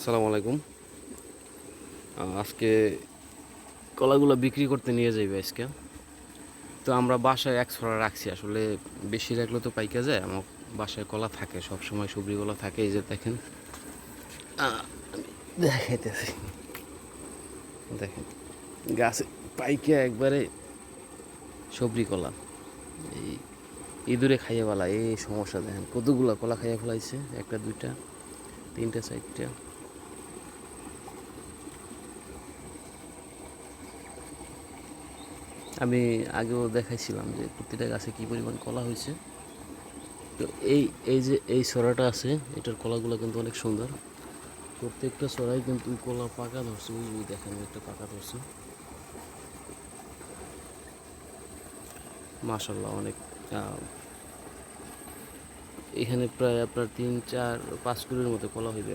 আসসালামু আলাইকুম। আজকে কলাগুলো বিক্রি করতে নিয়ে যাইবে আজকে। তো আমরা বাসায় এক ছড়া রাখছি, আসলে বেশি রাখলে তো পাইকা যায়। আমার বাসায় কলা থাকে, সব সময় সবজি কলা থাকে। এই যে দেখেন, আমি দেখাইতেছি, দেখেন গাছে পাইকা একবারে সবজি কলা। এই ইঁদুরে খাইয়ে ফেলা, এই সমস্যা দেখেন কতগুলা কলা খাইয়ে ফেলাইছে। একটা দুইটা তিনটা চারটা। আমি আগেও দেখাইছিলাম যে প্রতিটা গাছে কী পরিমাণ কলা হয়েছে। তো এই যে এই ছড়াটা আছে, এটার কলাগুলো কিন্তু অনেক সুন্দর। প্রত্যেকটা ছড়াই কিন্তু কলা পাকা ধরছে। ওই দেখেন একটা পাকা ধরছে, মাশাল্লাহ অনেক। এখানে প্রায় আপনার 3 4 5 কিলোর মতো কলা হইবে।